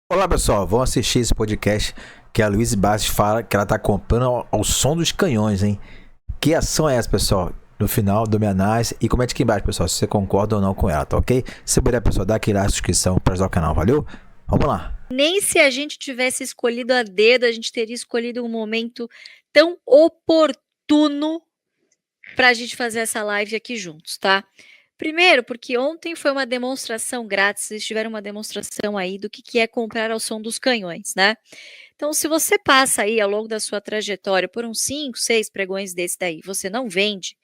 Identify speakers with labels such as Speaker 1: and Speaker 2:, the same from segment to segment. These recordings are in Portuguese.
Speaker 1: Olá pessoal, vão assistir esse podcast que a Luiz Bastos fala que ela tá comprando ao som dos canhões, hein? Que ação é essa, pessoal? No final, dou minha análise e comente aqui embaixo, pessoal, se você concorda ou não com ela, tá ok? Se puder, pessoal, dá aquele like, inscrição para ajudar o canal, valeu? Vamos lá.
Speaker 2: Nem se a gente tivesse escolhido a dedo, a gente teria escolhido um momento tão oportuno para a gente fazer essa live aqui juntos, tá? Primeiro, porque ontem foi uma demonstração grátis, vocês tiveram uma demonstração aí do que é comprar ao som dos canhões, né? Então, se você passa aí ao longo da sua trajetória por uns 5, 6 pregões desse daí, você não vende,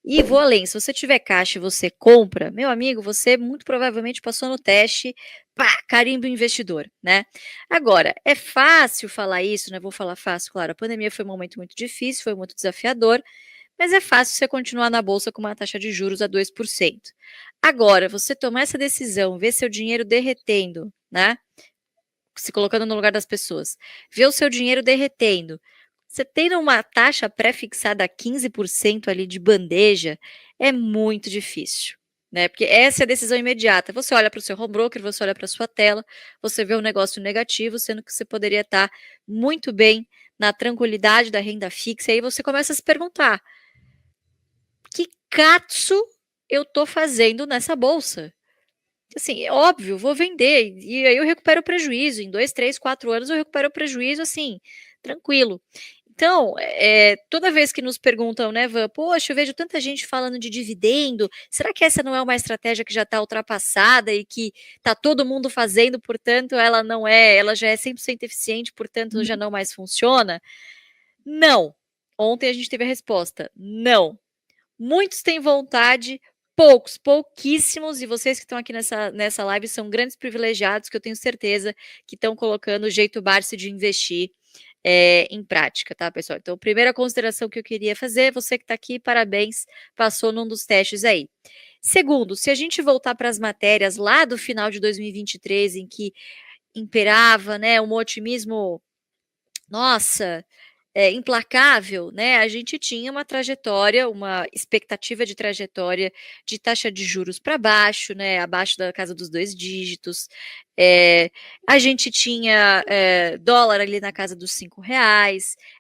Speaker 2: e vou além, se você tiver caixa e você compra, meu amigo, você muito provavelmente passou no teste, pá, carimbo investidor, né? Agora, é fácil falar isso, né? Vou falar fácil, claro, a pandemia foi um momento muito difícil, foi muito desafiador, mas é fácil você continuar na bolsa com uma taxa de juros a 2%. Agora, você tomar essa decisão, ver seu dinheiro derretendo, né? Se colocando no lugar das pessoas, ver o seu dinheiro derretendo, você tendo uma taxa pré-fixada a 15% ali de bandeja, é muito difícil, né? Porque essa é a decisão imediata. Você olha para o seu home broker, você olha para a sua tela, você vê um negócio negativo, sendo que você poderia estar muito bem na tranquilidade da renda fixa, e aí você começa a se perguntar: que catso eu estou fazendo nessa bolsa? Assim, é óbvio, vou vender, e aí eu recupero o prejuízo, em 2, 3, 4 anos eu recupero o prejuízo, assim, tranquilo. Então, toda vez que nos perguntam, né, Van, poxa, eu vejo tanta gente falando de dividendo, será que essa não é uma estratégia que já está ultrapassada e que está todo mundo fazendo, portanto ela não é, ela já é 100% eficiente, portanto já não mais funciona? Não. Ontem a gente teve a resposta, não. Muitos têm vontade, poucos, pouquíssimos, e vocês que estão aqui nessa live são grandes privilegiados, que eu tenho certeza que estão colocando o jeito Barsi de investir em prática, tá, pessoal? Então, primeira consideração que eu queria fazer, você que está aqui, parabéns, passou num dos testes aí. Segundo, se a gente voltar para as matérias lá do final de 2023, em que imperava, né, um otimismo, nossa, implacável, né, a gente tinha uma trajetória, uma expectativa de trajetória de taxa de juros para baixo, né, abaixo da casa dos 2 dígitos, a gente tinha dólar ali na casa dos R$ 5,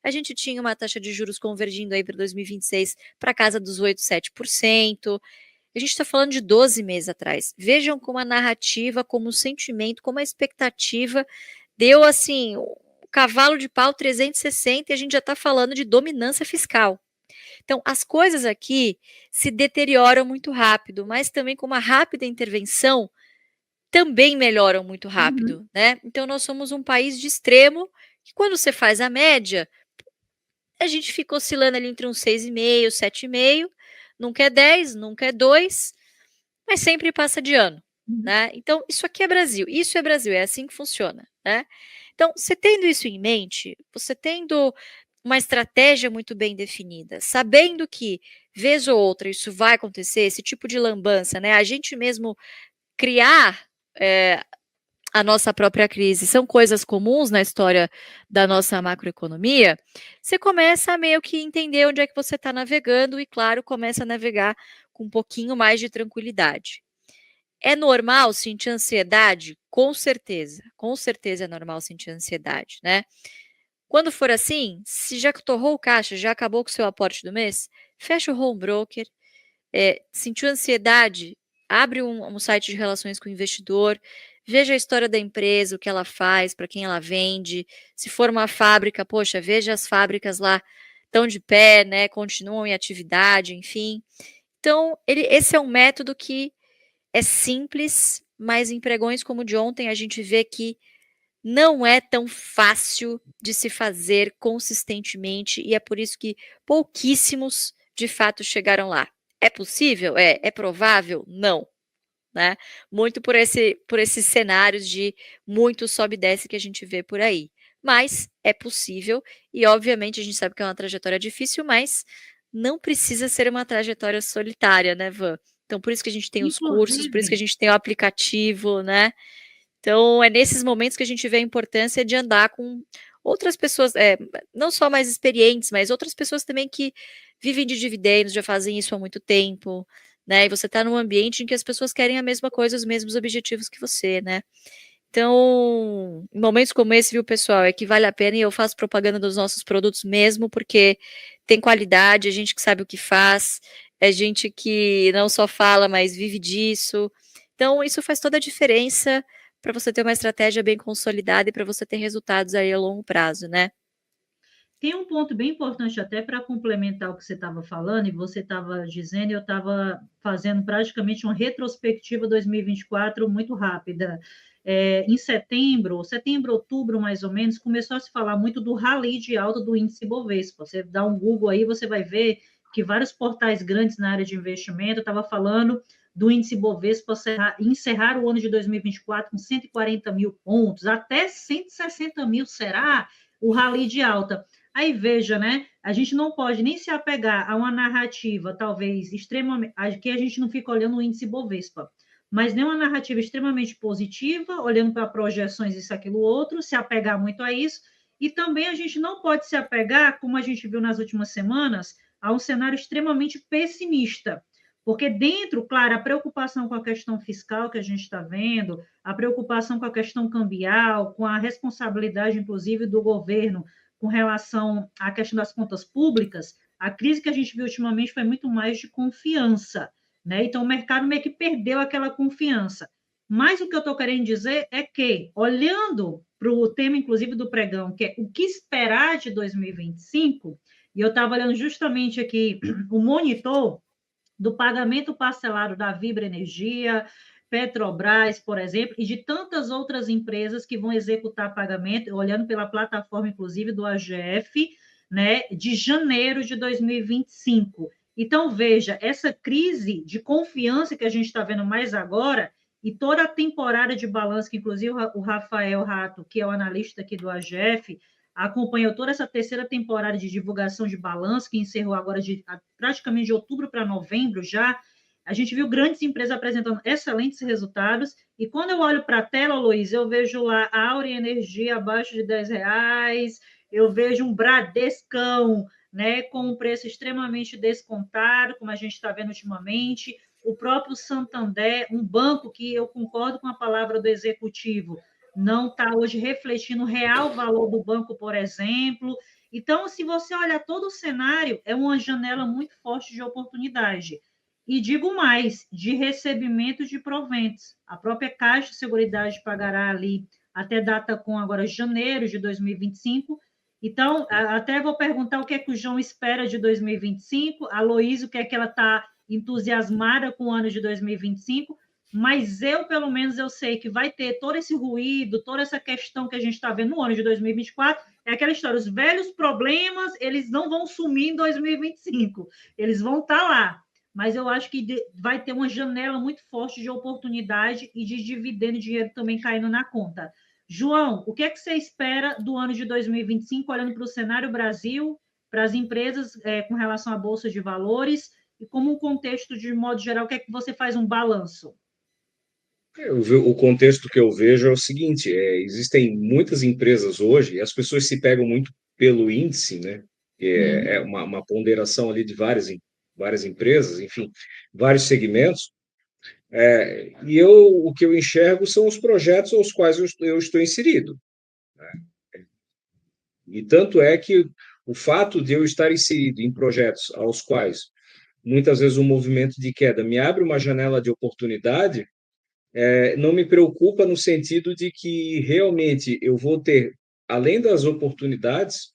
Speaker 2: a gente tinha uma taxa de juros convergindo aí para 2026 para casa dos 8, 7%. A gente está falando de 12 meses atrás. Vejam como a narrativa, como o sentimento, como a expectativa deu assim o cavalo de pau 360 e a gente já está falando de dominância fiscal. Então, as coisas aqui se deterioram muito rápido, mas também com uma rápida intervenção também melhoram muito
Speaker 3: Uhum.
Speaker 2: rápido, né? Então, nós somos um país de extremo que quando você faz a média, a gente fica oscilando ali entre uns 6,5, 7,5, nunca é 10, nunca é 2, mas sempre passa de ano,
Speaker 3: Uhum.
Speaker 2: né? Então, isso aqui é Brasil, isso é Brasil, é assim que funciona, né? Então, você tendo isso em mente, você tendo uma estratégia muito bem definida, sabendo que, vez ou outra, isso vai acontecer, esse tipo de lambança, né? A gente mesmo criar a nossa própria crise são coisas comuns na história da nossa macroeconomia, você começa a meio que entender onde é que você está navegando e, claro, começa a navegar com um pouquinho mais de tranquilidade. É normal sentir ansiedade? Com certeza é normal sentir ansiedade, né? Quando for assim, se já torrou o caixa, já acabou com o seu aporte do mês, fecha o home broker, sentiu ansiedade, abre um site de relações com o investidor, veja a história da empresa, o que ela faz, para quem ela vende. Se for uma fábrica, poxa, veja as fábricas lá estão de pé, né? Continuam em atividade, enfim. Então, esse é um método que é simples, mas em pregões como o de ontem a gente vê que não é tão fácil de se fazer consistentemente e é por isso que pouquíssimos de fato chegaram lá. É possível? É. É provável? Não. Né? Muito por esses cenários de muito sobe e desce que a gente vê por aí. Mas é possível e, obviamente, a gente sabe que é uma trajetória difícil, mas não precisa ser uma trajetória solitária, né, Van? Então, por isso que a gente tem os cursos, por isso que a
Speaker 3: Inclusive,
Speaker 2: gente tem o aplicativo, né? Então, é nesses momentos que a gente vê a importância de andar com outras pessoas, não só mais experientes, mas outras pessoas também que vivem de dividendos, já fazem isso há muito tempo, né? E você está num ambiente em que as pessoas querem a mesma coisa, os mesmos objetivos que você, né? Então, em momentos como esse, viu, pessoal, é que vale a pena e eu faço propaganda dos nossos produtos mesmo, porque tem qualidade, a gente que sabe o que faz, é gente que não só fala, mas vive disso. Então, isso faz toda a diferença para você ter uma estratégia bem consolidada e para você ter resultados aí a longo prazo, né?
Speaker 3: Tem um ponto bem importante até para complementar o que você estava falando, e você estava dizendo, eu estava fazendo praticamente uma retrospectiva 2024 muito rápida. Em setembro, outubro, mais ou menos, começou a se falar muito do rally de alta do índice Bovespa. Você dá um Google aí, você vai ver que vários portais grandes na área de investimento estavam falando do índice Bovespa encerrar o ano de 2024 com 140 mil pontos, até 160 mil, será? O rally de alta. Aí veja, né? A gente não pode nem se apegar a uma narrativa, talvez extremamente, que a gente não fica olhando o índice Bovespa, mas nem uma narrativa extremamente positiva, olhando para projeções, isso, aquilo, outro, se apegar muito a isso, e também a gente não pode se apegar, como a gente viu nas últimas semanas, a um cenário extremamente pessimista. Porque dentro, claro, a preocupação com a questão fiscal que a gente está vendo, a preocupação com a questão cambial, com a responsabilidade, inclusive, do governo com relação à questão das contas públicas, a crise que a gente viu ultimamente foi muito mais de confiança, né? Então, o mercado meio que perdeu aquela confiança. Mas o que eu estou querendo dizer é que, olhando para o tema, inclusive, do pregão, que é o que esperar de 2025, e eu estava olhando justamente aqui o monitor do pagamento parcelado da Vibra Energia, Petrobras, por exemplo, e de tantas outras empresas que vão executar pagamento, olhando pela plataforma, inclusive, do AGF, né, de janeiro de 2025. Então, veja, essa crise de confiança que a gente está vendo mais agora, e toda a temporada de balanço, que inclusive o Rafael Rato, que é o analista aqui do AGF, acompanhou toda essa terceira temporada de divulgação de balanço, que encerrou agora praticamente de outubro para novembro já. A gente viu grandes empresas apresentando excelentes resultados, e quando eu olho para a tela, Luiz, eu vejo lá a Aurea Energia abaixo de R$ 10, eu vejo um Bradescão, né, com um preço extremamente descontado, como a gente está vendo ultimamente, o próprio Santander, um banco que eu concordo com a palavra do executivo, não está hoje refletindo o real valor do banco, por exemplo. Então, se você olhar todo o cenário, é uma janela muito forte de oportunidade. E digo mais, de recebimento de proventos. A própria Caixa de Seguridade pagará ali até data com agora janeiro de 2025. Então, até vou perguntar o que é que o João espera de 2025, a Loísa, o que é que ela está entusiasmada com o ano de 2025, mas eu, pelo menos, eu sei que vai ter todo esse ruído, toda essa questão que a gente está vendo no ano de 2024, é aquela história, os velhos problemas, eles não vão sumir em 2025, eles vão estar lá, mas eu acho que vai ter uma janela muito forte de oportunidade e de dividendo e dinheiro também caindo na conta. João, o que é que você espera do ano de 2025, olhando para o cenário Brasil, para as empresas com relação à Bolsa de Valores, e como um contexto de modo geral, o que é que você faz um balanço?
Speaker 4: O contexto que eu vejo é o seguinte: existem muitas empresas hoje, e as pessoas se pegam muito pelo índice, né? Que é uma ponderação ali de várias empresas, enfim, vários segmentos. E o que eu enxergo são os projetos aos quais eu estou inserido. E tanto é que o fato de eu estar inserido em projetos aos quais muitas vezes um movimento de queda me abre uma janela de oportunidade, não me preocupa no sentido de que realmente eu vou ter, além das oportunidades,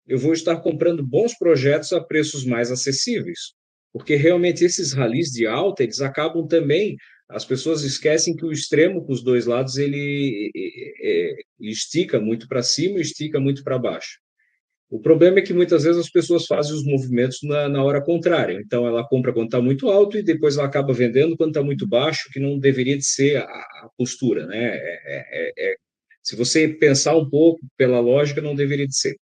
Speaker 4: eu vou estar comprando bons projetos a preços mais acessíveis, porque realmente esses ralis de alta, eles acabam também, as pessoas esquecem que o extremo com os dois lados, ele estica muito para cima e estica muito para baixo. O problema é que muitas vezes as pessoas fazem os movimentos na hora contrária. Então, ela compra quando está muito alto e depois ela acaba vendendo quando está muito baixo, que não deveria de ser a postura, né? Se você pensar um pouco pela lógica, não deveria de ser.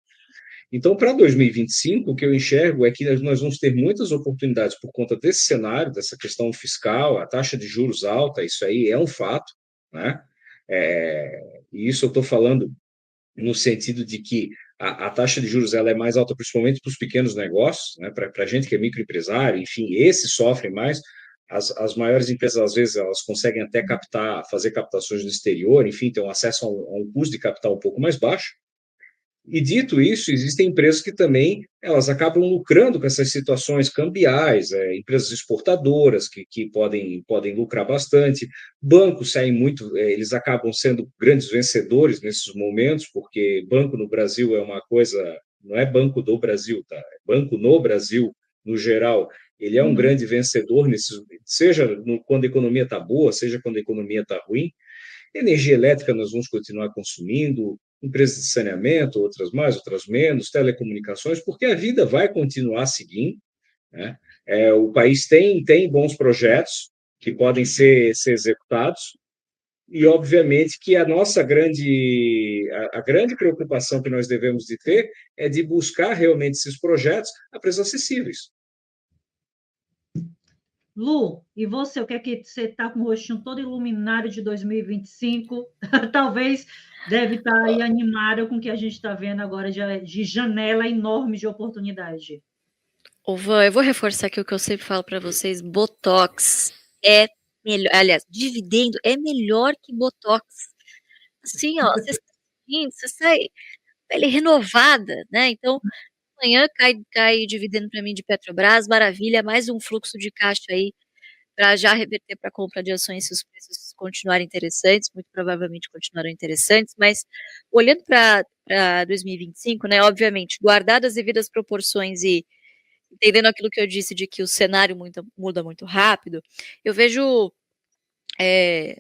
Speaker 4: Então, para 2025, o que eu enxergo é que nós vamos ter muitas oportunidades por conta desse cenário, dessa questão fiscal, a taxa de juros alta, isso aí é um fato, né? E isso eu estou falando no sentido de que a taxa de juros ela é mais alta, principalmente para os pequenos negócios, né? Para a gente que é microempresário, enfim, esses sofrem mais, as maiores empresas, às vezes, elas conseguem até fazer captações no exterior, enfim, ter um acesso a um custo de capital um pouco mais baixo. E dito isso, existem empresas que também elas acabam lucrando com essas situações cambiais, empresas exportadoras que podem lucrar bastante, bancos saem muito, eles acabam sendo grandes vencedores nesses momentos, porque banco no Brasil é uma coisa, não é banco do Brasil, tá? É banco no Brasil, no geral, ele é um grande vencedor, seja quando a economia está boa, seja quando a economia está ruim. Energia elétrica nós vamos continuar consumindo, empresas de saneamento, outras mais, outras menos, telecomunicações, porque a vida vai continuar seguindo, né? O país tem bons projetos que podem ser executados, e obviamente que a nossa a grande preocupação que nós devemos de ter é de buscar realmente esses projetos a preços acessíveis.
Speaker 3: Lu, e você, o que é que você está com o rostinho todo iluminado de 2025? Talvez deve estar aí animada com o que a gente está vendo agora de janela enorme de oportunidade.
Speaker 2: Ô, Van, eu vou reforçar aqui o que eu sempre falo para vocês: Botox é melhor. Aliás, dividendo é melhor que Botox. Assim, ó, você sai pele renovada, né? Então, amanhã cai dividendo para mim de Petrobras, maravilha, mais um fluxo de caixa aí para já reverter para compra de ações se os preços continuarem interessantes, muito provavelmente continuarão interessantes, mas olhando para 2025, né, obviamente, guardadas as devidas proporções e entendendo aquilo que eu disse de que o cenário muda muito rápido, eu vejo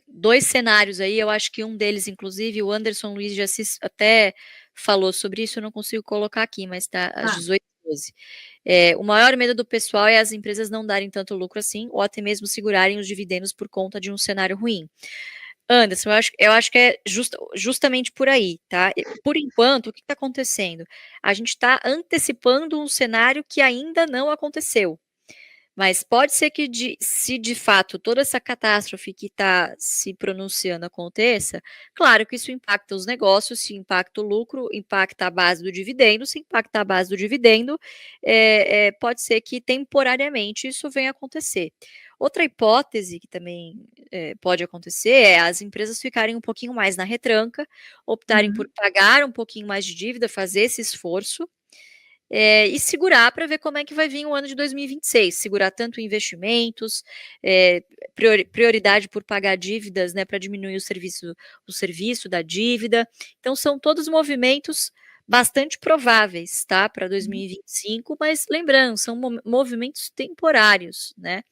Speaker 2: dois cenários aí, eu acho que um deles, inclusive, o Anderson Luiz de Assis até falou sobre isso, eu não consigo colocar aqui, mas está às 18h12. O maior medo do pessoal é as empresas não darem tanto lucro assim, ou até mesmo segurarem os dividendos por conta de um cenário ruim. Anderson, eu acho que é justamente por aí, tá? Por enquanto, o que está acontecendo? A gente está antecipando um cenário que ainda não aconteceu. Mas pode ser que, se de fato toda essa catástrofe que está se pronunciando aconteça, claro que isso impacta os negócios, se impacta o lucro, impacta a base do dividendo, se impacta a base do dividendo, pode ser que temporariamente isso venha acontecer. Outra hipótese que também pode acontecer é as empresas ficarem um pouquinho mais na retranca, optarem por pagar um pouquinho mais de dívida, fazer esse esforço, e segurar para ver como é que vai vir o ano de 2026, segurar tanto investimentos, prioridade por pagar dívidas, né, para diminuir o serviço da dívida. Então, são todos movimentos bastante prováveis, tá, para 2025, mas lembrando, são movimentos temporários, né?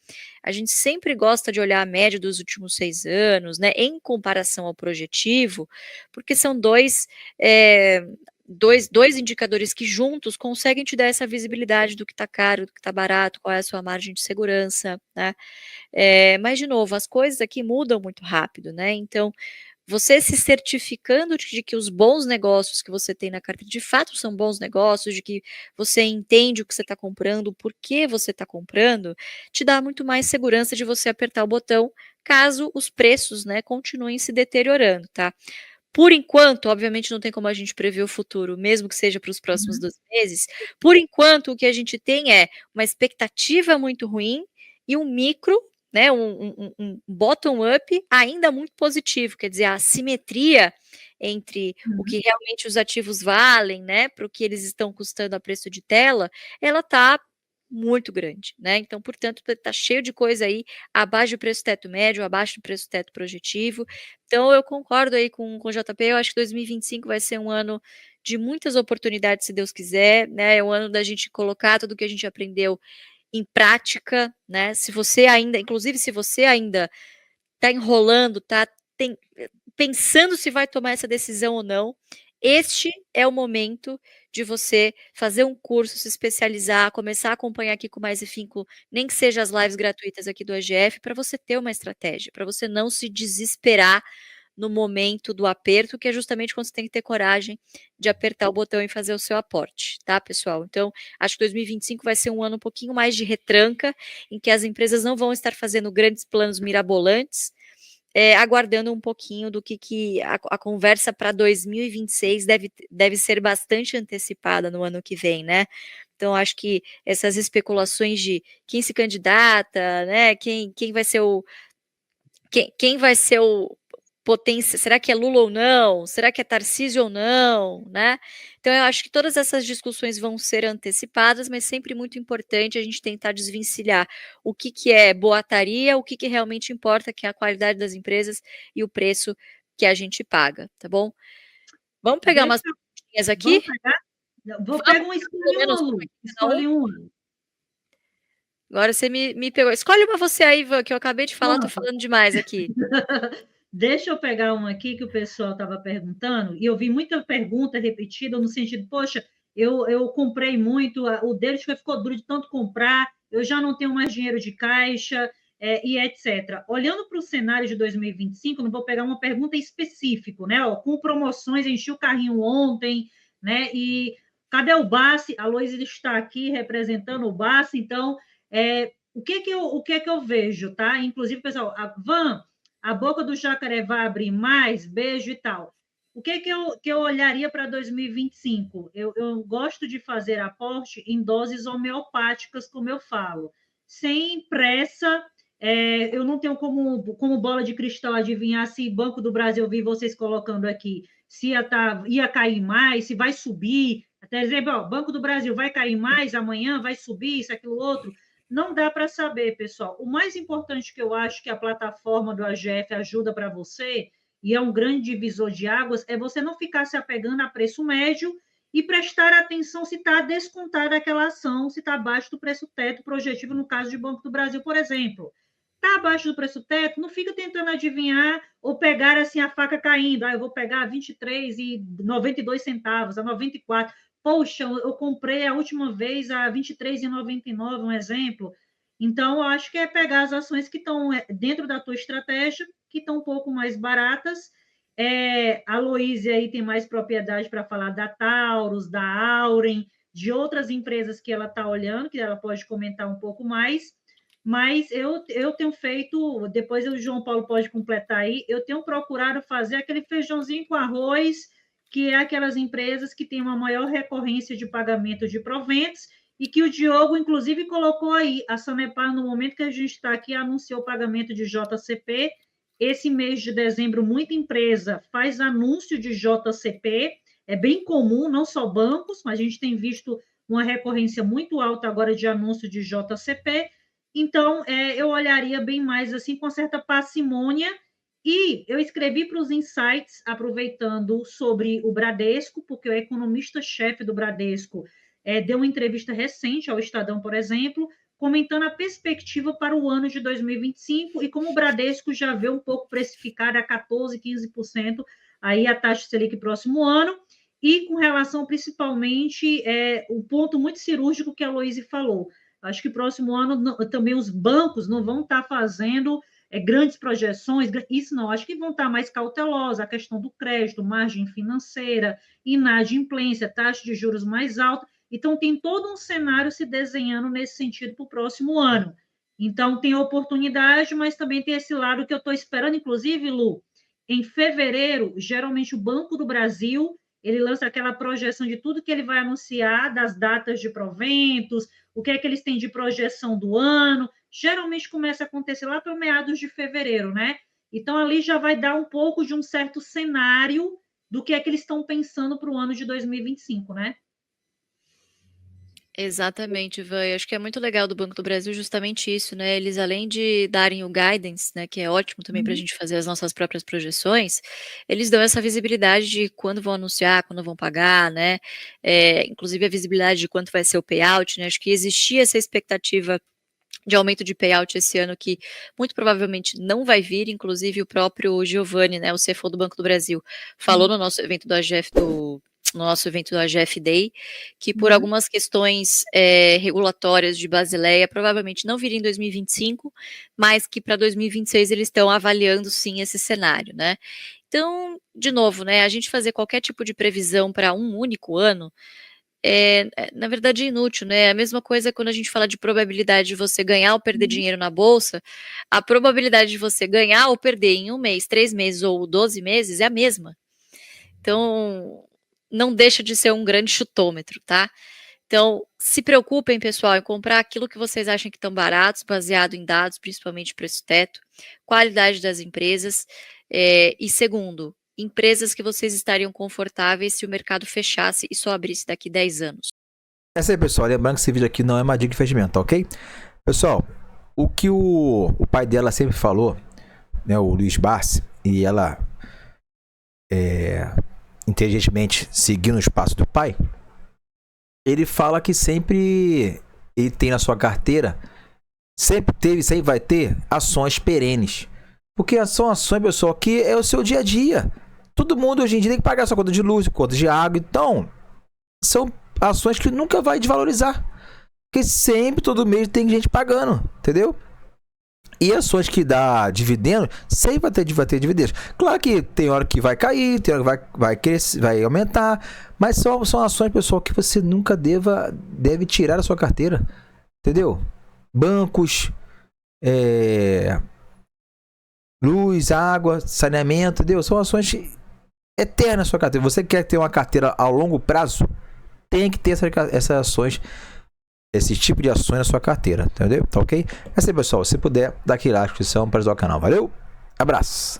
Speaker 2: A gente sempre gosta de olhar a média dos últimos 6 anos, né, em comparação ao projetivo, porque são dois indicadores que juntos conseguem te dar essa visibilidade do que está caro, do que está barato, qual é a sua margem de segurança, né? Mas, de novo, as coisas aqui mudam muito rápido, né? Então, você se certificando de que os bons negócios que você tem na carteira de fato são bons negócios, de que você entende o que você está comprando, por que você está comprando, te dá muito mais segurança de você apertar o botão caso os preços, né, continuem se deteriorando, tá? Por enquanto, obviamente não tem como a gente prever o futuro, mesmo que seja para os próximos 12 meses. Por enquanto, o que a gente tem é uma expectativa muito ruim e um micro, né, um bottom-up ainda muito positivo, quer dizer, a assimetria entre o que realmente os ativos valem, né, para o que eles estão custando a preço de tela, ela está muito grande, né? Então, portanto, está cheio de coisa aí abaixo do preço teto médio, abaixo do preço teto projetivo. Então, eu concordo aí com o JP, eu acho que 2025 vai ser um ano de muitas oportunidades, se Deus quiser, né? É um ano da gente colocar tudo que a gente aprendeu em prática, né? Se você ainda está enrolando, pensando se vai tomar essa decisão ou não, este é o momento de você fazer um curso, se especializar, começar a acompanhar aqui com mais afinco, nem que seja as lives gratuitas aqui do AGF, para você ter uma estratégia, para você não se desesperar no momento do aperto, que é justamente quando você tem que ter coragem de apertar o botão e fazer o seu aporte, tá, pessoal? Então, acho que 2025 vai ser um ano um pouquinho mais de retranca, em que as empresas não vão estar fazendo grandes planos mirabolantes, aguardando um pouquinho do que a conversa para 2026 deve ser bastante antecipada no ano que vem, né? Então, acho que essas especulações de quem se candidata, né, quem vai ser quem vai ser o potência, será que é Lula ou não? Será que é Tarcísio ou não, né? Então eu acho que todas essas discussões vão ser antecipadas, mas sempre muito importante a gente tentar desvencilhar o que é boataria, o que realmente importa, que é a qualidade das empresas e o preço que a gente paga, tá bom? Vamos pegar
Speaker 3: Deixa,
Speaker 2: umas perguntinhas aqui?
Speaker 3: vamos pegar. Vou
Speaker 2: Vamos,
Speaker 3: pegar uma,
Speaker 2: pelo
Speaker 3: escolhe uma,
Speaker 2: menos uma
Speaker 3: Lu.
Speaker 2: aqui, cada um.
Speaker 3: Escolhe uma.
Speaker 2: Agora você me pegou. Escolhe uma você aí, Ivan, que eu acabei de falar, tô
Speaker 3: Pronto.
Speaker 2: falando demais aqui.
Speaker 3: Deixa eu pegar uma aqui que o pessoal estava perguntando, e eu vi muita pergunta repetida no sentido, poxa, eu comprei muito, o deles ficou duro de tanto comprar, eu já não tenho mais dinheiro de caixa, e etc. Olhando para o cenário de 2025, não vou pegar uma pergunta específica, né? Ó, com promoções, enchi o carrinho ontem, né? E cadê o Bassi? A Luísa está aqui representando o Bassi, então, o que que eu vejo, tá? Inclusive, pessoal, a Van, a boca do jacaré vai abrir mais, beijo e tal. O que que eu olharia para 2025? Eu gosto de fazer aporte em doses homeopáticas, como eu falo, sem pressa. Eu não tenho como bola de cristal adivinhar se Banco do Brasil, eu vi vocês colocando aqui, se ia cair mais, se vai subir. Até exemplo, ó, Banco do Brasil vai cair mais amanhã, vai subir, isso, aquilo, outro. Não dá para saber, pessoal. O mais importante que eu acho que a plataforma do AGF ajuda para você, e é um grande divisor de águas, é você não ficar se apegando a preço médio e prestar atenção se está descontada aquela ação, se está abaixo do preço teto projetivo, no caso de Banco do Brasil, por exemplo. Está abaixo do preço teto, não fica tentando adivinhar ou pegar assim a faca caindo. Eu vou pegar 23,92 centavos, a 94. Poxa, eu comprei a última vez a 23,99, um exemplo. Então, eu acho que é pegar as ações que estão dentro da tua estratégia, que estão um pouco mais baratas. A Loíse aí tem mais propriedade para falar da Taurus, da Auren, de outras empresas que ela está olhando, que ela pode comentar um pouco mais. Mas eu tenho feito, depois o João Paulo pode completar aí, eu tenho procurado fazer aquele feijãozinho com arroz, que é aquelas empresas que têm uma maior recorrência de pagamento de proventos, e que o Diogo, inclusive, colocou aí, a Sanepar, no momento que a gente está aqui, anunciou o pagamento de JCP. Esse mês de dezembro, muita empresa faz anúncio de JCP, é bem comum, não só bancos, mas a gente tem visto uma recorrência muito alta agora de anúncio de JCP. Então, eu olharia bem mais assim, com certa parcimônia. E eu escrevi para os insights, aproveitando sobre o Bradesco, porque o economista-chefe do Bradesco deu uma entrevista recente ao Estadão, por exemplo, comentando a perspectiva para o ano de 2025 e como o Bradesco já vê um pouco precificada a 14%, 15% aí a taxa Selic próximo ano, e com relação principalmente o ponto muito cirúrgico que a Loíse falou. Acho que próximo ano também os bancos não vão estar fazendo grandes projeções, isso não, acho que vão estar mais cautelosos, a questão do crédito, margem financeira, inadimplência, taxa de juros mais alta, então tem todo um cenário se desenhando nesse sentido para o próximo ano. Então tem oportunidade, mas também tem esse lado que eu estou esperando, inclusive, Lu, em fevereiro, geralmente o Banco do Brasil, ele lança aquela projeção de tudo que ele vai anunciar, das datas de proventos, o que é que eles têm de projeção do ano, geralmente começa a acontecer lá para meados de fevereiro, né? Então, ali já vai dar um pouco de um certo cenário do que é que eles estão pensando para o ano de 2025, né?
Speaker 2: Exatamente, Ivan. Eu acho que é muito legal do Banco do Brasil justamente isso, né? Eles, além de darem o guidance, né, que é ótimo também para a gente fazer as nossas próprias projeções, eles dão essa visibilidade de quando vão anunciar, quando vão pagar, né? Inclusive a visibilidade de quanto vai ser o payout, né? Acho que existia essa expectativa de aumento de payout esse ano que muito provavelmente não vai vir, inclusive o próprio Giovanni, né, o CFO do Banco do Brasil, falou no nosso evento do AGF no nosso evento do AGF Day, que por algumas questões regulatórias de Basileia, provavelmente não viria em 2025, mas que para 2026 eles estão avaliando sim esse cenário, né? Então, de novo, né, a gente fazer qualquer tipo de previsão para um único ano na verdade, inútil, né? A mesma coisa quando a gente fala de probabilidade de você ganhar ou perder dinheiro na bolsa, a probabilidade de você ganhar ou perder em um mês, 3 meses ou 12 meses é a mesma. Então, não deixa de ser um grande chutômetro, tá? Então, se preocupem, pessoal, em comprar aquilo que vocês acham que estão baratos, baseado em dados, principalmente preço-teto, qualidade das empresas, e segundo, empresas que vocês estariam confortáveis se o mercado fechasse e só abrisse daqui 10 anos.
Speaker 1: Essa aí, pessoal. Lembrando que esse vídeo aqui não é uma dica de investimento, tá ok? Pessoal, o que o pai dela sempre falou, né, o Luiz Barsi, e ela inteligentemente seguindo os passos do pai, ele fala que sempre ele tem na sua carteira, sempre teve, sempre vai ter ações perenes. Porque são ações, pessoal, que é o seu dia a dia. Todo mundo hoje em dia tem que pagar sua conta de luz, conta de água. Então, são ações que nunca vai desvalorizar. Porque sempre, todo mês, tem gente pagando, entendeu? E ações que dá dividendo, sempre vai ter dividendos. Claro que tem hora que vai cair, tem hora que vai crescer, vai aumentar. Mas são ações, pessoal, que você nunca deve tirar da sua carteira. Entendeu? Bancos, luz, água, saneamento, entendeu? São ações eternas na sua carteira. Você quer ter uma carteira a longo prazo? Tem que ter essas ações, esse tipo de ações na sua carteira, entendeu? Tá ok? É assim, pessoal. Se puder, dá aqui na descrição para ajudar o canal. Valeu? Abraço!